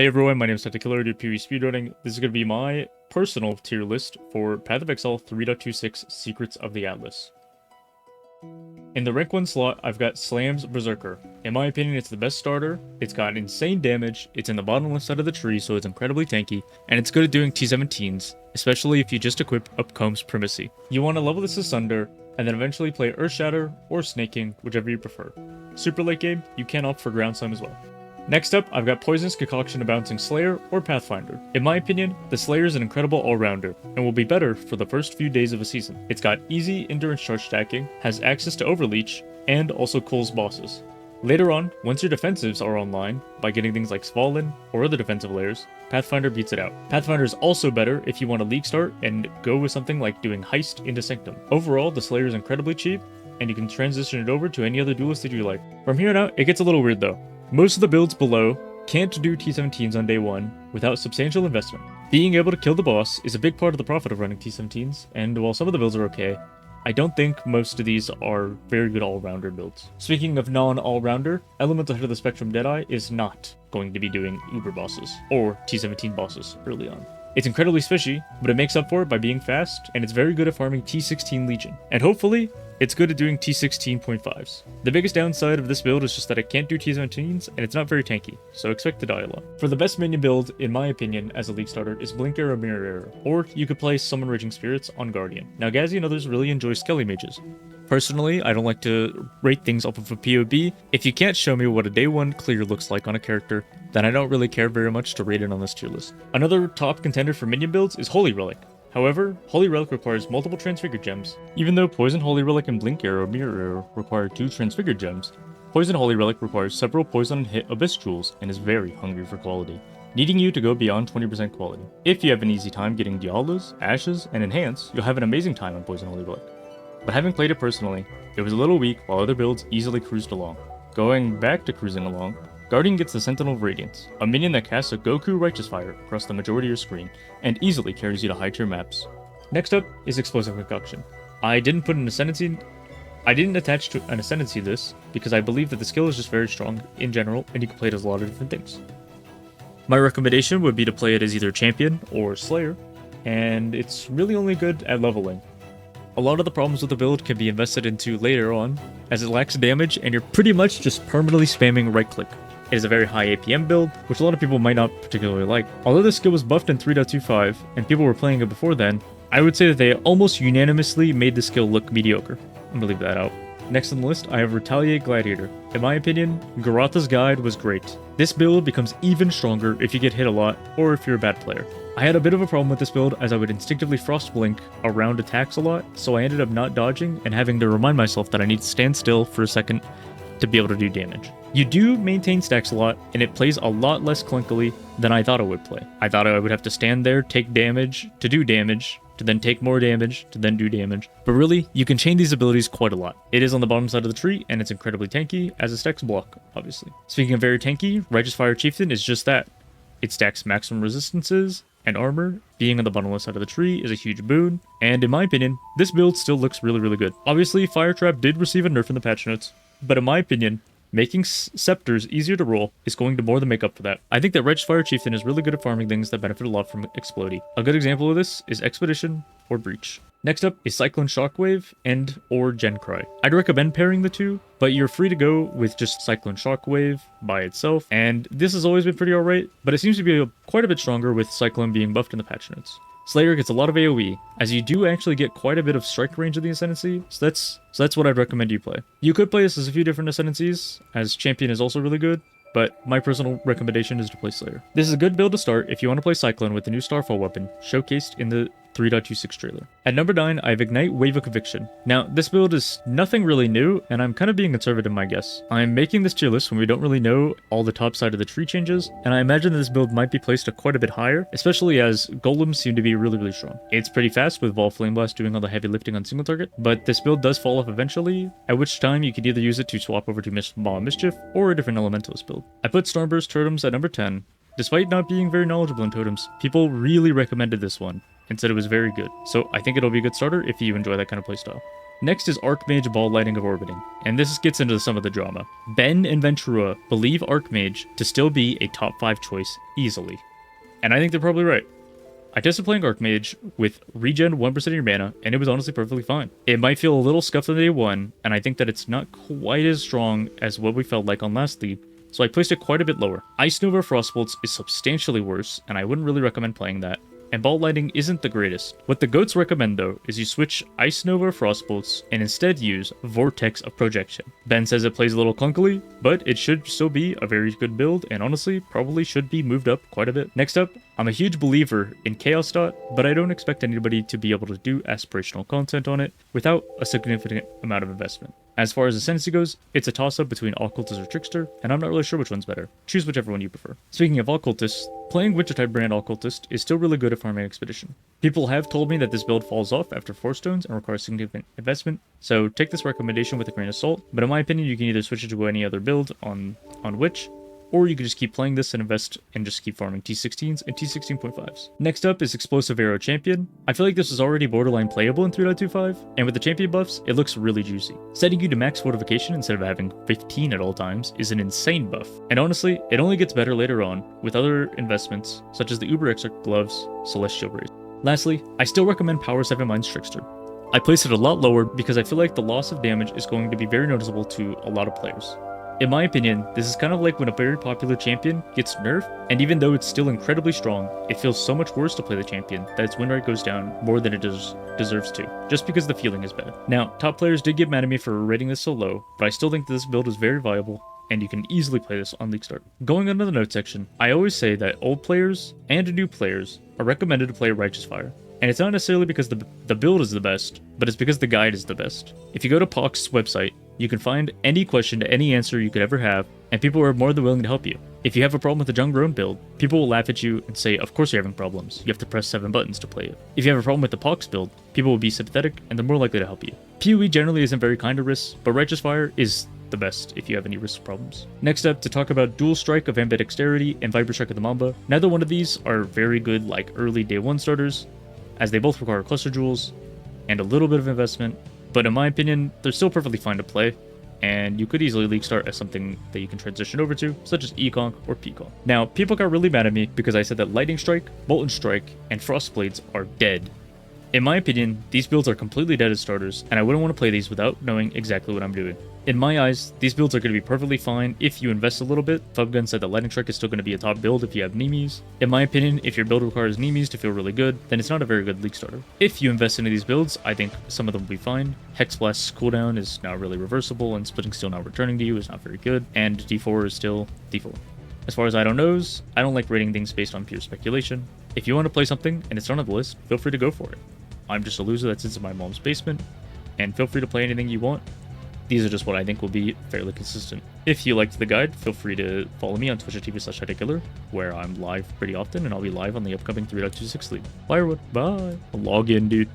Hey everyone, my name is Tytykiller, I do PvE speedrunning. This is going to be my personal tier list for Path of Exile 3.26 Secrets of the Atlas. In the rank 1 slot, I've got Slam's Berserker. In my opinion, it's the best starter, it's got insane damage, it's in the bottom left side of the tree, so it's incredibly tanky, and it's good at doing T17s, especially if you just equip Upcomb's Primacy. You want to level this asunder, and then eventually play Earthshatter or Snaking, whichever you prefer. Super late game, you can opt for Ground Slime as well. Next up, I've got Poisonous Concoction, a Bouncing Slayer, or Pathfinder. In my opinion, the Slayer is an incredible all-rounder, and will be better for the first few days of a season. It's got easy endurance charge stacking, has access to Overleech, and also cools bosses. Later on, once your defensives are online, by getting things like Svalin or other defensive layers, Pathfinder beats it out. Pathfinder is also better if you want a League start and go with something like doing Heist into Sanctum. Overall, the Slayer is incredibly cheap, and you can transition it over to any other duelist that you like. From here on out, it gets a little weird though. Most of the builds below can't do T17s on day 1 without substantial investment. Being able to kill the boss is a big part of the profit of running T17s, and while some of the builds are okay, I don't think most of these are very good all-rounder builds. Speaking of non-all-rounder, Elemental Head of the Spectrum Deadeye is not going to be doing Uber bosses, or T17 bosses early on. It's incredibly spishy, but it makes up for it by being fast, and it's very good at farming T16 Legion. And hopefully, it's good at doing T16.5s. The biggest downside of this build is just that it can't do T17s, and it's not very tanky, so expect to die a lot. For the best minion build, in my opinion, as a League starter, is Blink Arrow Mirror Arrow, or you could play Summon Raging Spirits on Guardian. Now Gazi and others really enjoy Skelly Mages. Personally, I don't like to rate things off of a POB. If you can't show me what a day 1 clear looks like on a character, then I don't really care very much to rate it on this tier list. Another top contender for minion builds is Holy Relic. However, Holy Relic requires multiple Transfigured Gems. Even though Poison Holy Relic and Blink Arrow Mirror Arrow require 2 Transfigured Gems, Poison Holy Relic requires several Poison and Hit Abyss Jewels and is very hungry for quality, needing you to go beyond 20% quality. If you have an easy time getting Diallos, Ashes, and Enhance, you'll have an amazing time on Poison Holy Relic. But having played it personally, it was a little weak while other builds easily cruised along. Going back to cruising along, Guardian gets the Sentinel of Radiance, a minion that casts a Goku Righteous Fire across the majority of your screen, and easily carries you to high tier maps. Next up is Explosive Concoction. I didn't attach to an ascendancy this, because I believe that the skill is just very strong in general, and you can play it as a lot of different things. My recommendation would be to play it as either Champion or Slayer, and it's really only good at leveling. A lot of the problems with the build can be invested into later on, as it lacks damage and you're pretty much just permanently spamming right click. It is a very high APM build, which a lot of people might not particularly like. Although this skill was buffed in 3.25, and people were playing it before then, I would say that they almost unanimously made the skill look mediocre. I'm gonna leave that out. Next on the list, I have Retaliate Glad. In my opinion, Garatha's Guide was great. This build becomes even stronger if you get hit a lot, or if you're a bad player. I had a bit of a problem with this build as I would instinctively Frost Blink around attacks a lot, so I ended up not dodging and having to remind myself that I need to stand still for a second to be able to do damage. You do maintain stacks a lot, and it plays a lot less clunkily than I thought it would play. I thought I would have to stand there, take damage, to do damage, to then take more damage, to then do damage. But really, you can chain these abilities quite a lot. It is on the bottom side of the tree, and it's incredibly tanky, as it stacks block, obviously. Speaking of very tanky, Righteous Fire Chieftain is just that. It stacks maximum resistances and armor. Being on the bottom left side of the tree is a huge boon, and in my opinion, this build still looks really good. Obviously, Fire Trap did receive a nerf in the patch notes, but in my opinion, making Scepters easier to roll is going to more than make up for that. I think that Righteous Fire Chieftain is really good at farming things that benefit a lot from Explodey. A good example of this is Expedition or Breach. Next up is Cyclone Shockwave and or GenCry. I'd recommend pairing the two, but you're free to go with just Cyclone Shockwave by itself, and this has always been pretty alright, but it seems to be quite a bit stronger with Cyclone being buffed in the patch notes. Slayer gets a lot of AoE, as you do actually get quite a bit of strike range of the Ascendancy, so that's what I'd recommend you play. You could play this as a few different Ascendancies, as Champion is also really good, but my personal recommendation is to play Slayer. This is a good build to start if you want to play Cyclone with the new Starfall weapon, showcased in the 3.26 trailer. At number 9, I have Ignite Wave of Conviction. Now, this build is nothing really new, and I'm kind of being conservative in my guess. I'm making this tier list when we don't really know all the top side of the tree changes, and I imagine that this build might be placed quite a bit higher, especially as Golems seem to be really strong. It's pretty fast with Vol Flame Blast doing all the heavy lifting on single target, but this build does fall off eventually, at which time you could either use it to swap over to Maw Mischief, or a different Elementalist build. I put Stormburst Totems at number 10. Despite not being very knowledgeable in Totems, people really recommended this one and said it was very good, so I think it'll be a good starter if you enjoy that kind of playstyle. Next is Archmage Ball Lightning of Orbiting, and this gets into some of the drama. Ben and Ventura believe Archmage to still be a top 5 choice easily, and I think they're probably right. I tested playing Archmage with regen 1% of your mana, and it was honestly perfectly fine. It might feel a little scuffed on day 1, and I think that it's not quite as strong as what we felt like on last league, so I placed it quite a bit lower. Ice Nova Frostbolts is substantially worse, and I wouldn't really recommend playing that. And Ball Lightning isn't the greatest. What the GOATs recommend though is you switch Ice Nova Frostbolts and instead use Vortex of Projection. Ben says it plays a little clunkily, but it should still be a very good build, and honestly, probably should be moved up quite a bit. Next up, I'm a huge believer in Chaos Dot, but I don't expect anybody to be able to do aspirational content on it without a significant amount of investment. As far as Ascendancy goes, it's a toss-up between Occultist or Trickster, and I'm not really sure which one's better. Choose whichever one you prefer. Speaking of Occultist, playing Wintertide brand Occultist is still really good at farming Expedition. People have told me that this build falls off after 4 stones and requires significant investment, so take this recommendation with a grain of salt, but in my opinion you can either switch it to any other build on Witch, or you can just keep playing this and invest and just keep farming T16s and T16.5s. Next up is Explosive Arrow Champion. I feel like this is already borderline playable in 3.25, and with the champion buffs, it looks really juicy. Setting you to max fortification instead of having 15 at all times is an insane buff, and honestly, it only gets better later on with other investments such as the Uber Exarch gloves, Celestial Rays. Lastly, I still recommend Power 7 Mines Trickster. I placed it a lot lower because I feel like the loss of damage is going to be very noticeable to a lot of players. In my opinion, this is kind of like when a very popular champion gets nerfed, and even though it's still incredibly strong, it feels so much worse to play the champion that its win rate goes down more than it deserves to, just because the feeling is bad. Now, top players did get mad at me for rating this so low, but I still think that this build is very viable, and you can easily play this on League Start. Going on to the note section, I always say that old players and new players are recommended to play Righteous Fire. And it's not necessarily because the build is the best, but it's because the guide is the best. If you go to Pox's website, you can find any question to any answer you could ever have, and people are more than willing to help you. If you have a problem with the Jungrown build, people will laugh at you and say, of course you're having problems, you have to press 7 buttons to play it. If you have a problem with the Pox build, people will be sympathetic and they're more likely to help you. PoE generally isn't very kind to risks, but Righteous Fire is the best if you have any risk problems. Next up, to talk about Dual Strike of Ambidexterity and Viper Strike of the Mamba. Neither one of these are very good like early day 1 starters, as they both require cluster jewels and a little bit of investment, but in my opinion, they're still perfectly fine to play, and you could easily League Start as something that you can transition over to, such as Econk or Peaconk. Now, people got really mad at me because I said that Lightning Strike, Molten Strike, and Frostblades are dead. In my opinion, these builds are completely dead as starters, and I wouldn't want to play these without knowing exactly what I'm doing. In my eyes, these builds are going to be perfectly fine if you invest a little bit. Fubgun said that Lightning Strike is still going to be a top build if you have Nemes. In my opinion, if your build requires Nemes to feel really good, then it's not a very good League starter. If you invest into these builds, I think some of them will be fine. Hexblast's cooldown is now really reversible, and Splitting Steel now returning to you is not very good, and D4 is still D4. As far as I don't knows, I don't like rating things based on pure speculation. If you want to play something and it's not on the list, feel free to go for it. I'm just a loser that sits in my mom's basement, and feel free to play anything you want. These are just what I think will be fairly consistent. If you liked the guide, feel free to follow me on twitch.tv/Tytykiller, where I'm live pretty often, and I'll be live on the upcoming 3.26 league. Bye everyone. Bye. Log in, dude.